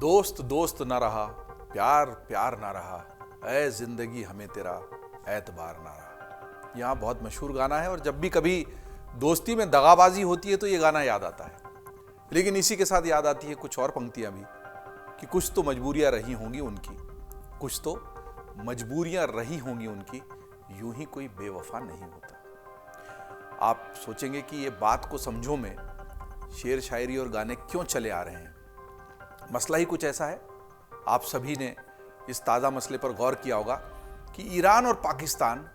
दोस्त दोस्त न रहा, प्यार प्यार ना रहा, ऐ जिंदगी हमें तेरा एतबार ना रहा। यहाँ बहुत मशहूर गाना है और जब भी कभी दोस्ती में दगाबाजी होती है तो ये गाना याद आता है। लेकिन इसी के साथ याद आती है कुछ और पंक्तियां भी कि कुछ तो मजबूरियां रही होंगी उनकी, कुछ तो मजबूरियां रही होंगी उनकी, यूं ही कोई बेवफा नहीं होता। आप सोचेंगे कि ये बात को समझो में शेर शायरी और गाने क्यों चले आ रहे हैं। मसला ही कुछ ऐसा है। आप सभी ने इस ताज़ा मसले पर गौर किया होगा कि ईरान और पाकिस्तान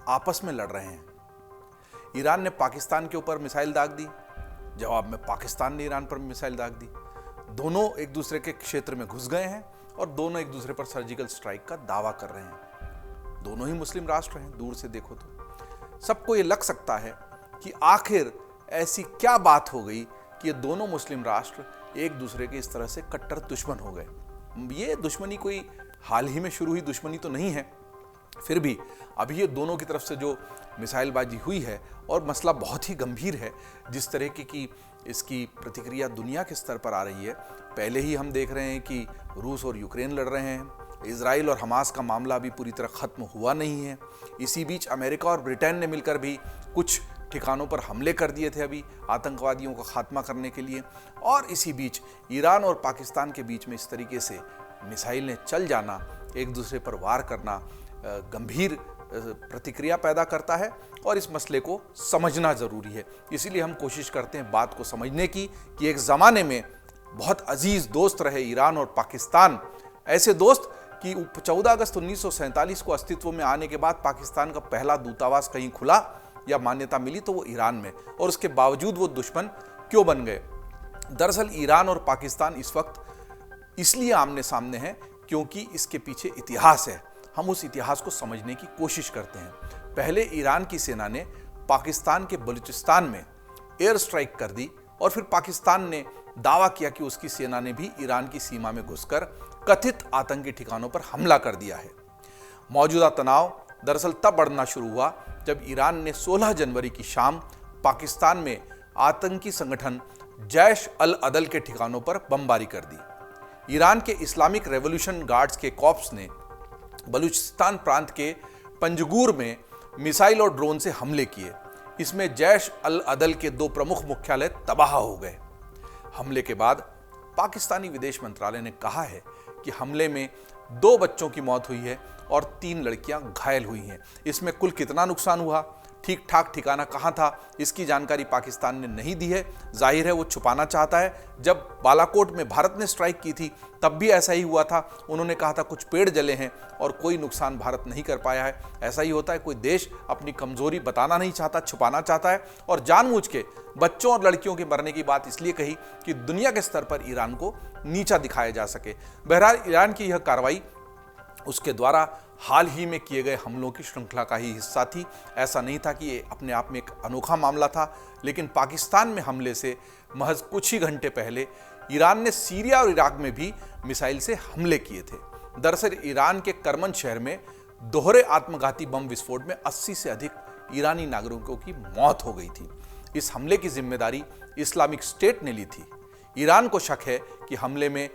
आपस में लड़ रहे हैं। ईरान ने पाकिस्तान के ऊपर मिसाइल दाग दी, जवाब में पाकिस्तान ने ईरान पर मिसाइल दाग दी। दोनों एक दूसरे के क्षेत्र में घुस गए हैं और दोनों एक दूसरे पर सर्जिकल स्ट्राइक का दावा कर रहे हैं। दोनों ही मुस्लिम राष्ट्र हैं, दूर से देखो तो सबको ये लग सकता है कि आखिर ऐसी क्या बात हो गई कि ये दोनों मुस्लिम राष्ट्र एक दूसरे के इस तरह से कट्टर दुश्मन हो गए। ये दुश्मनी कोई हाल ही में शुरू हुई दुश्मनी तो नहीं है, फिर भी अभी ये दोनों की तरफ से जो मिसाइलबाजी हुई है और मसला बहुत ही गंभीर है, जिस तरह की इसकी प्रतिक्रिया दुनिया के स्तर पर आ रही है। पहले ही हम देख रहे हैं कि रूस और यूक्रेन लड़ रहे हैं, इजराइल और हमास का मामला अभी पूरी तरह ख़त्म हुआ नहीं है। इसी बीच अमेरिका और ब्रिटेन ने मिलकर भी कुछ ठिकानों पर हमले कर दिए थे अभी आतंकवादियों का खात्मा करने के लिए। और इसी बीच ईरान और पाकिस्तान के बीच में इस तरीके से मिसाइलें चल जाना, एक दूसरे पर वार करना गंभीर प्रतिक्रिया पैदा करता है और इस मसले को समझना ज़रूरी है। इसीलिए हम कोशिश करते हैं बात को समझने की कि एक ज़माने में बहुत अजीज़ दोस्त रहे ईरान और पाकिस्तान, ऐसे दोस्त कि 14 अगस्त 1947 को अस्तित्व में आने के बाद पाकिस्तान का पहला दूतावास कहीं खुला या मान्यता मिली तो वो ईरान में, और उसके बावजूद वो दुश्मन क्यों बन गए। दरअसल ईरान और पाकिस्तान इस वक्त इसलिए आमने सामने हैं क्योंकि इसके पीछे इतिहास है। हम उस इतिहास को समझने की कोशिश करते हैं। पहले ईरान की सेना ने पाकिस्तान के बलूचिस्तान में एयर स्ट्राइक कर दी और फिर पाकिस्तान ने दावा किया कि उसकी सेना ने भी ईरान की सीमा में घुसकर कथित आतंकी ठिकानों पर हमला कर दिया है। मौजूदा तनाव दरअसल तब बढ़ना शुरू हुआ जब ईरान ने 16 जनवरी की शाम पाकिस्तान में आतंकी संगठन जैश अल अदल के ठिकानों पर बमबारी कर दी। ईरान के इस्लामिक रेवोल्यूशन गार्ड्स के कॉर्प्स ने बलूचिस्तान प्रांत के पंजगूर में मिसाइल और ड्रोन से हमले किए। इसमें जैश अल अदल के 2 प्रमुख मुख्यालय तबाह हो गए। हमले के बाद पाकिस्तानी विदेश मंत्रालय ने कहा है कि हमले में 2 बच्चों की मौत हुई है और 3 लड़कियां घायल हुई हैं। इसमें कुल कितना नुकसान हुआ, ठीक ठाक ठिकाना कहाँ था, इसकी जानकारी पाकिस्तान ने नहीं दी है। जाहिर है वो छुपाना चाहता है। जब बालाकोट में भारत ने स्ट्राइक की थी तब भी ऐसा ही हुआ था। उन्होंने कहा था कुछ पेड़ जले हैं और कोई नुकसान भारत नहीं कर पाया है। ऐसा ही होता है, कोई देश अपनी कमजोरी बताना नहीं चाहता, छुपाना चाहता है और जानबूझ के बच्चों और लड़कियों के मरने की बात इसलिए कही कि दुनिया के स्तर पर ईरान को नीचा दिखाया जा सके। बहरहाल ईरान की यह कार्रवाई उसके द्वारा हाल ही में किए गए हमलों की श्रृंखला का ही हिस्सा थी। ऐसा नहीं था कि ये अपने आप में एक अनोखा मामला था, लेकिन पाकिस्तान में हमले से महज कुछ ही घंटे पहले ईरान ने सीरिया और इराक में भी मिसाइल से हमले किए थे। दरअसल ईरान के करमन शहर में दोहरे आत्मघाती बम विस्फोट में 80 से अधिक ईरानी नागरिकों की मौत हो गई थी। इस हमले की जिम्मेदारी इस्लामिक स्टेट ने ली थी। ईरान को शक है कि हमले में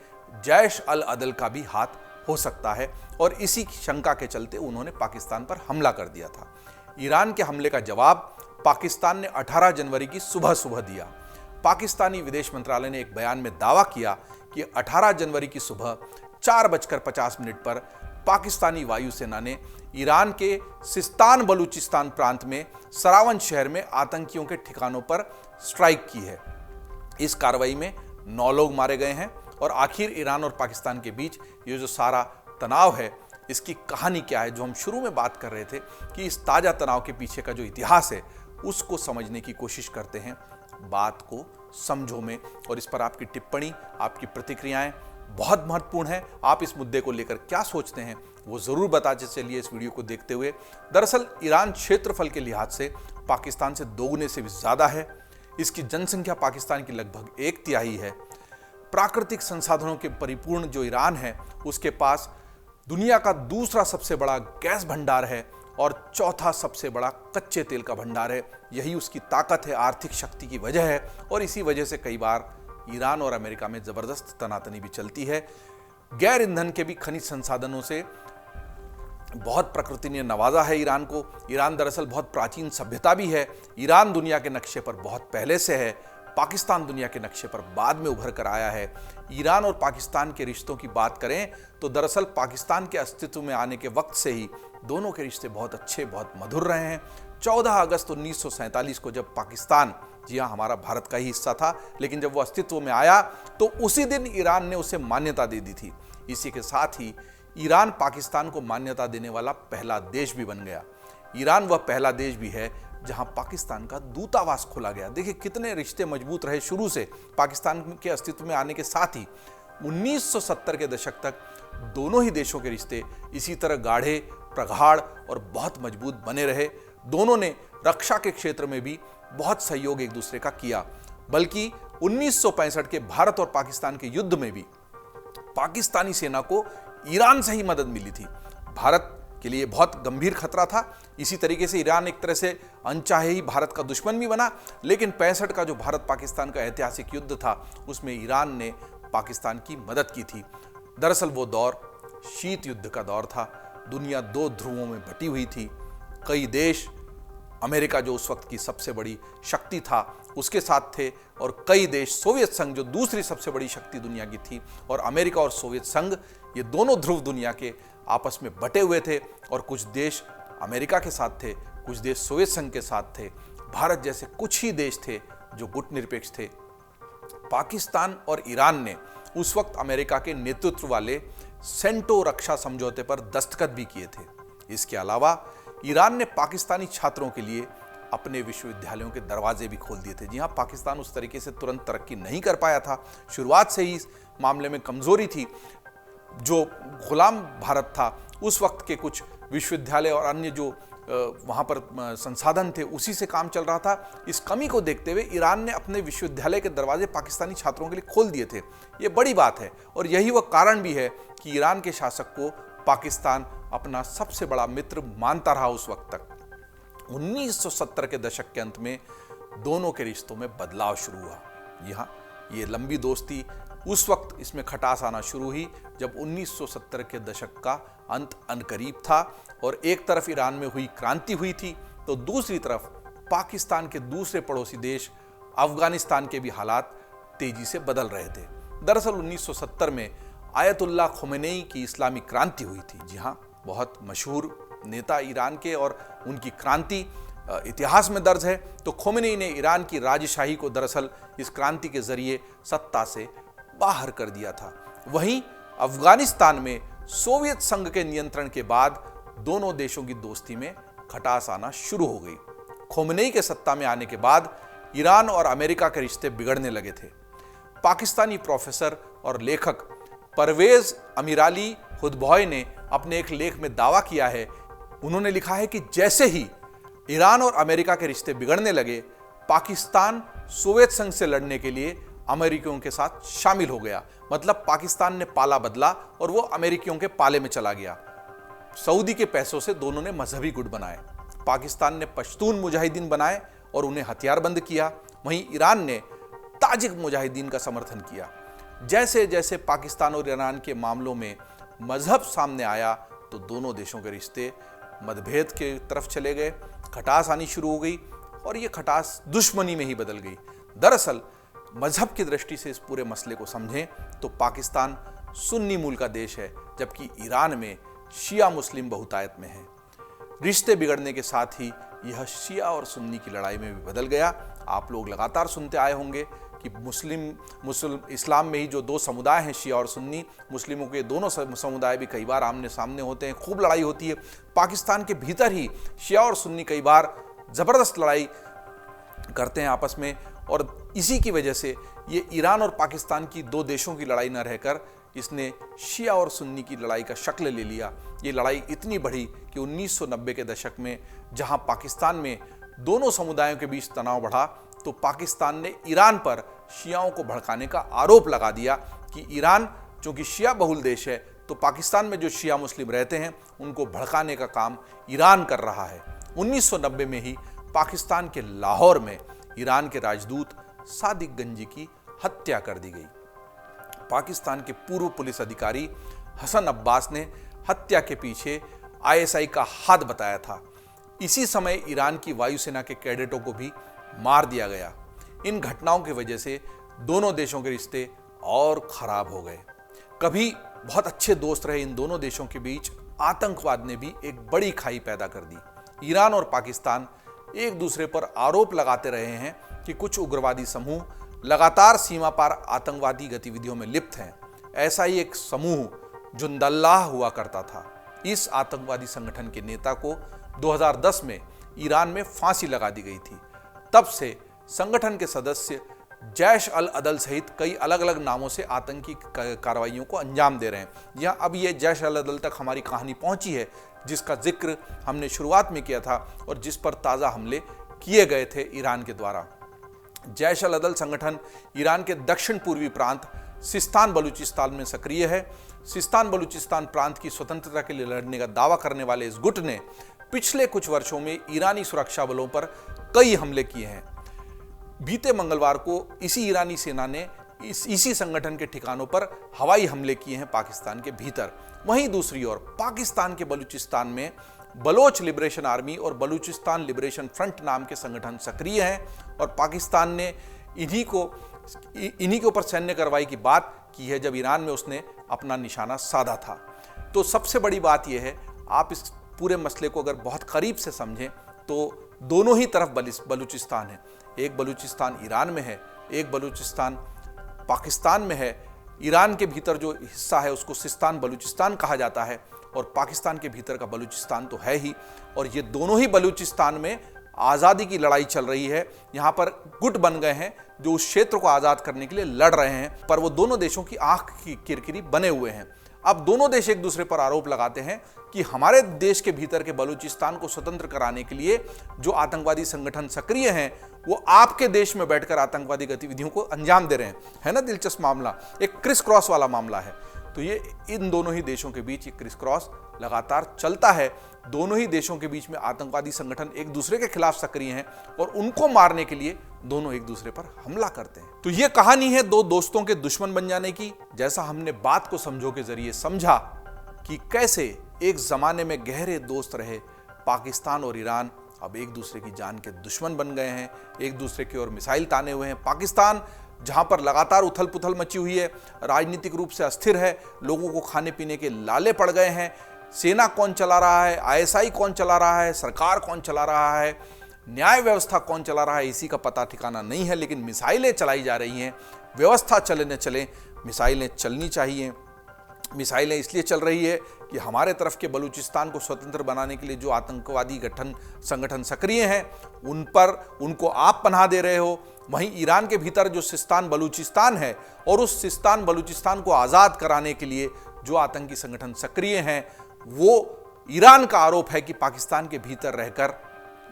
जैश अल अदल का भी हाथ हो सकता है और इसी शंका के चलते उन्होंने पाकिस्तान पर हमला कर दिया था। ईरान के हमले का जवाब पाकिस्तान ने 18 जनवरी की सुबह सुबह दिया। पाकिस्तानी विदेश मंत्रालय ने एक बयान में दावा किया कि 18 जनवरी की सुबह 4:50 पर पाकिस्तानी वायुसेना ने ईरान के सिस्तान बलूचिस्तान प्रांत में सरावन शहर में आतंकियों के ठिकानों पर स्ट्राइक की है। इस कार्रवाई में 9 लोग मारे गए हैं और आखिर ईरान और पाकिस्तान के बीच ये जो सारा तनाव है, इसकी कहानी क्या है, जो हम शुरू में बात कर रहे थे कि इस ताज़ा तनाव के पीछे का जो इतिहास है उसको समझने की कोशिश करते हैं। बात को समझो में, और इस पर आपकी टिप्पणी, आपकी प्रतिक्रियाएं बहुत महत्वपूर्ण है। आप इस मुद्दे को लेकर क्या सोचते हैं वो ज़रूर बताते चलिए इस वीडियो को देखते हुए। दरअसल ईरान क्षेत्रफल के लिहाज से पाकिस्तान से 2 गुने से भी ज़्यादा है। इसकी जनसंख्या पाकिस्तान की लगभग 1/3 है। प्राकृतिक संसाधनों के परिपूर्ण जो ईरान है उसके पास दुनिया का दूसरा सबसे बड़ा गैस भंडार है और चौथा सबसे बड़ा कच्चे तेल का भंडार है। यही उसकी ताकत है, आर्थिक शक्ति की वजह है और इसी वजह से कई बार ईरान और अमेरिका में जबरदस्त तनातनी भी चलती है। गैर ईंधन के भी खनिज संसाधनों से बहुत प्रकृति ने नवाजा है ईरान को। ईरान दरअसल बहुत प्राचीन सभ्यता भी है। ईरान दुनिया के नक्शे पर बहुत पहले से है। पाकिस्तान दुनिया के नक्शे पर बाद में उभर कर आया है। ईरान और पाकिस्तान के रिश्तों की बात करें तो दरअसल पाकिस्तान के अस्तित्व में आने के वक्त से ही दोनों के रिश्ते बहुत अच्छे, बहुत मधुर रहे हैं। 14 अगस्त 1947 को जब पाकिस्तान, जी हाँ, हमारा भारत का ही हिस्सा था, लेकिन जब वो अस्तित्व में आया तो उसी दिन ईरान ने उसे मान्यता दे दी थी। इसी के साथ ही ईरान पाकिस्तान को मान्यता देने वाला पहला देश भी बन गया। ईरान वह पहला देश भी है जहां पाकिस्तान का दूतावास खोला गया। देखिए कितने रिश्ते मजबूत रहे शुरू से। पाकिस्तान के अस्तित्व में आने के साथ ही 1970 के दशक तक दोनों ही देशों के रिश्ते इसी तरह गाढ़े, प्रगाढ़ और बहुत मजबूत बने रहे। दोनों ने रक्षा के क्षेत्र में भी बहुत सहयोग एक दूसरे का किया। बल्कि 1965 के भारत और पाकिस्तान के युद्ध में भी पाकिस्तानी सेना को ईरान से ही मदद मिली थी। भारत के लिए बहुत गंभीर खतरा था। इसी तरीके से ईरान एक तरह से अनचाहे ही भारत का दुश्मन भी बना। लेकिन 65 का जो भारत पाकिस्तान का ऐतिहासिक युद्ध था उसमें ईरान ने पाकिस्तान की मदद की थी। दरअसल वो दौर शीत युद्ध का दौर था। दुनिया दो ध्रुवों में बटी हुई थी। कई देश, अमेरिका जो उस वक्त की सबसे बड़ी शक्ति था, उसके साथ थे, और कई देश, सोवियत संघ जो दूसरी सबसे बड़ी शक्ति दुनिया की थी, और अमेरिका और सोवियत संघ, ये दोनों ध्रुव दुनिया के आपस में बटे हुए थे। और कुछ देश अमेरिका के साथ थे, कुछ देश सोवियत संघ के साथ थे। भारत जैसे कुछ ही देश थे जो गुटनिरपेक्ष थे। पाकिस्तान और ईरान ने उस वक्त अमेरिका के नेतृत्व वाले सेंटो रक्षा समझौते पर दस्तखत भी किए थे। इसके अलावा ईरान ने पाकिस्तानी छात्रों के लिए अपने विश्वविद्यालयों के दरवाजे भी खोल दिए थे। जी हाँ, पाकिस्तान उस तरीके से तुरंत तरक्की नहीं कर पाया था। शुरुआत से ही इस मामले में कमजोरी थी। जो गुलाम भारत था, उस वक्त के कुछ विश्वविद्यालय और अन्य जो वहाँ पर संसाधन थे, उसी से काम चल रहा था। इस कमी को देखते हुए ईरान ने अपने विश्वविद्यालय के दरवाजे पाकिस्तानी छात्रों के लिए खोल दिए थे। ये बड़ी बात है, और यही वह कारण भी है कि ईरान के शासक को पाकिस्तान अपना सबसे बड़ा मित्र मानता रहा उस वक्त तक। 1970 के दशक के अंत में दोनों के रिश्तों में बदलाव शुरू हुआ। यहाँ ये लंबी दोस्ती, उस वक्त इसमें खटास आना शुरू हुई जब 1970 के दशक का अंत अनकरीब था, और एक तरफ ईरान में हुई क्रांति हुई थी, तो दूसरी तरफ पाकिस्तान के दूसरे पड़ोसी देश अफगानिस्तान के भी हालात तेजी से बदल रहे थे। दरअसल 1970 में आयतुल्लाह खोमेनी की इस्लामी क्रांति हुई थी। जी हाँ, बहुत मशहूर नेता ईरान के, और उनकी क्रांति इतिहास में दर्ज है। तो खोमेनी ने ईरान की राजशाही को दरअसल इस क्रांति के जरिए सत्ता से बाहर कर दिया था। वहीं अफगानिस्तान में सोवियत संघ के नियंत्रण के बाद दोनों देशों की दोस्ती में खटास आना शुरू हो गई। खोमेनी के सत्ता में आने के बाद ईरान और अमेरिका के रिश्ते बिगड़ने लगे थे। पाकिस्तानी प्रोफेसर और लेखक परवेज अमीराली खुदबॉय ने अपने एक लेख में दावा किया है, उन्होंने लिखा है कि जैसे ही ईरान और अमेरिका के रिश्ते बिगड़ने लगे, पाकिस्तान सोवियत संघ से लड़ने के लिए अमेरिकियों के साथ शामिल हो गया। मतलब पाकिस्तान ने पाला बदला और वो अमेरिकियों के पाले में चला गया। सऊदी के पैसों से दोनों ने मजहबी गुट बनाए। पाकिस्तान ने पश्तून मुजाहिदीन बनाए और उन्हें हथियारबंद किया। वहीं ईरान ने ताजिक मुजाहिदीन का समर्थन किया। जैसे जैसे पाकिस्तान और ईरान के मामलों में मजहब सामने आया, तो दोनों देशों के रिश्ते मतभेद के तरफ चले गए, खटास आनी शुरू हो गई, और ये खटास दुश्मनी में ही बदल गई। दरअसल मजहब की दृष्टि से इस पूरे मसले को समझें तो पाकिस्तान सुन्नी मूल का देश है, जबकि ईरान में शिया मुस्लिम बहुतायत में है। रिश्ते बिगड़ने के साथ ही यह शिया और सुन्नी की लड़ाई में भी बदल गया। आप लोग लगातार सुनते आए होंगे कि इस्लाम में ही जो दो समुदाय हैं, शिया और सुन्नी, मुस्लिमों के दोनों समुदाय भी कई बार आमने सामने होते हैं, खूब लड़ाई होती है। पाकिस्तान के भीतर ही शिया और सुन्नी कई बार ज़बरदस्त लड़ाई करते हैं आपस में, और इसी की वजह से ये ईरान और पाकिस्तान की दो देशों की लड़ाई न रहकर इसने शिया और सुन्नी की लड़ाई का शक्ल ले लिया। ये लड़ाई इतनी बढ़ी कि 1990 के दशक में जहां पाकिस्तान में दोनों समुदायों के बीच तनाव बढ़ा, तो पाकिस्तान ने ईरान पर शियाओं को भड़काने का आरोप लगा दिया कि ईरान चूंकि शिया बहुल देश है, तो पाकिस्तान में जो शिया मुस्लिम रहते हैं उनको भड़काने का काम ईरान कर रहा है। 1990 में ही पाकिस्तान के लाहौर में ईरान के राजदूत सादिक गंजी की हत्या कर दी गई। पाकिस्तान के पूर्व पुलिस अधिकारी हसन अब्बास ने हत्या के पीछे आईएसआई का हाथ बताया था। इसी समय ईरान की वायुसेना के कैडेटों को भी मार दिया गया। इन घटनाओं की वजह से दोनों देशों के रिश्ते और खराब हो गए। कभी बहुत अच्छे दोस्त रहे इन दोनों देशों के बीच आतंकवाद ने भी एक बड़ी खाई पैदा कर दी। ईरान और पाकिस्तान एक दूसरे पर आरोप लगाते रहे हैं कि कुछ उग्रवादी समूह लगातार सीमा पार आतंकवादी गतिविधियों में लिप्त हैं। ऐसा ही एक समूह जुंदल्लाह हुआ करता था। इस आतंकवादी संगठन के नेता को 2010 में ईरान में फांसी लगा दी गई थी। तब से संगठन के सदस्य जैश अल अदल सहित कई अलग अलग नामों से आतंकी कार्रवाइयों को अंजाम दे रहे हैं। यहाँ अब ये जैश अल अदल तक हमारी कहानी पहुंची है, जिसका जिक्र हमने शुरुआत में किया था और जिस पर ताज़ा हमले किए गए थे ईरान के द्वारा। जैश अल अदल संगठन ईरान के दक्षिण पूर्वी प्रांत सिस्तान बलूचिस्तान में सक्रिय है। सिस्तान बलूचिस्तान प्रांत की स्वतंत्रता के लिए लड़ने का दावा करने वाले इस गुट ने पिछले कुछ वर्षों में ईरानी सुरक्षा बलों पर कई हमले किए हैं। बीते मंगलवार को इसी ईरानी सेना ने इसी संगठन के ठिकानों पर हवाई हमले किए हैं पाकिस्तान के भीतर। वहीं दूसरी ओर पाकिस्तान के बलूचिस्तान में बलोच लिबरेशन आर्मी और बलूचिस्तान लिबरेशन फ्रंट नाम के संगठन सक्रिय हैं और पाकिस्तान ने इन्हीं के ऊपर सैन्य कार्रवाई की बात की है जब ईरान में उसने अपना निशाना साधा था। तो सबसे बड़ी बात यह है, आप इस पूरे मसले को अगर बहुत करीब से समझें तो दोनों ही तरफ बलूचिस्तान है। एक बलूचिस्तान ईरान में है, एक बलूचिस्तान पाकिस्तान में है। ईरान के भीतर जो हिस्सा है उसको सिस्तान बलूचिस्तान कहा जाता है और पाकिस्तान के भीतर का बलूचिस्तान तो है ही। और ये दोनों ही बलूचिस्तान में आज़ादी की लड़ाई चल रही है। यहाँ पर गुट बन गए हैं जो उस क्षेत्र को आज़ाद करने के लिए लड़ रहे हैं, पर वो दोनों देशों की आंख की किरकिरी बने हुए हैं। अब दोनों देश एक दूसरे पर आरोप लगाते हैं कि हमारे देश के भीतर के बलूचिस्तान को स्वतंत्र कराने के लिए जो आतंकवादी संगठन सक्रिय हैं वो आपके देश में बैठकर आतंकवादी गतिविधियों को अंजाम दे रहे हैं। है ना दिलचस्प मामला, एक क्रिस क्रॉस वाला मामला है। तो ये इन दोनों ही देशों के बीच ये क्रिस क्रॉस लगातार चलता है। दोनों ही देशों के बीच में आतंकवादी संगठन एक दूसरे के खिलाफ सक्रिय हैं और उनको मारने के लिए दोनों एक दूसरे पर हमला करते हैं। तो ये कहानी है दो दोस्तों के दुश्मन बन जाने की। जैसा हमने बात को समझो के जरिए समझा कि कैसे एक जमाने में गहरे दोस्त रहे पाकिस्तान और ईरान अब एक दूसरे की जान के दुश्मन बन गए हैं, एक दूसरे की ओर मिसाइल ताने हुए हैं। पाकिस्तान जहां पर लगातार उथल पुथल मची हुई है, राजनीतिक रूप से अस्थिर है, लोगों को खाने पीने के लाले पड़ गए हैं। सेना कौन चला रहा है, आईएसआई कौन चला रहा है, सरकार कौन चला रहा है, न्याय व्यवस्था कौन चला रहा है, इसी का पता ठिकाना नहीं है। लेकिन मिसाइलें चलाई जा रही हैं। व्यवस्था चले न चले, मिसाइलें चलनी चाहिए। मिसाइलें इसलिए चल रही है कि हमारे तरफ के बलूचिस्तान को स्वतंत्र बनाने के लिए जो आतंकवादी संगठन सक्रिय हैं उनको आप पनाह दे रहे हो। वहीं ईरान के भीतर जो सिस्तान बलूचिस्तान है और उस सिस्तान बलूचिस्तान को आज़ाद कराने के लिए जो आतंकी संगठन सक्रिय हैं वो ईरान का आरोप है कि पाकिस्तान के भीतर रहकर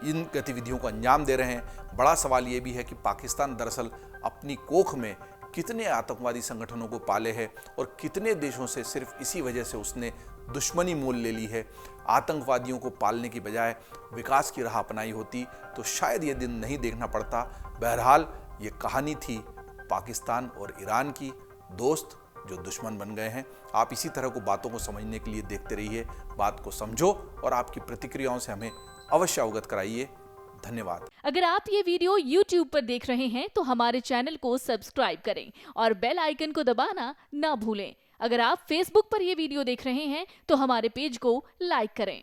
इन गतिविधियों को अंजाम दे रहे हैं। बड़ा सवाल ये भी है कि पाकिस्तान दरअसल अपनी कोख में कितने आतंकवादी संगठनों को पाले है और कितने देशों से सिर्फ इसी वजह से उसने दुश्मनी मोल ले ली है। आतंकवादियों को पालने की बजाय विकास की राह अपनाई होती तो शायद ये दिन नहीं देखना पड़ता। बहरहाल ये कहानी थी पाकिस्तान और ईरान की, दोस्त जो दुश्मन बन गए हैं। आप इसी तरह को बातों को समझने के लिए देखते रहिए। बात को समझो और आपकी प्रतिक्रियाओं से हमें अवश्य अवगत कराइए। धन्यवाद। अगर आप ये वीडियो YouTube पर देख रहे हैं तो हमारे चैनल को सब्सक्राइब करें और बेल आइकन को दबाना ना भूलें। अगर आप Facebook पर ये वीडियो देख रहे हैं तो हमारे पेज को लाइक करें।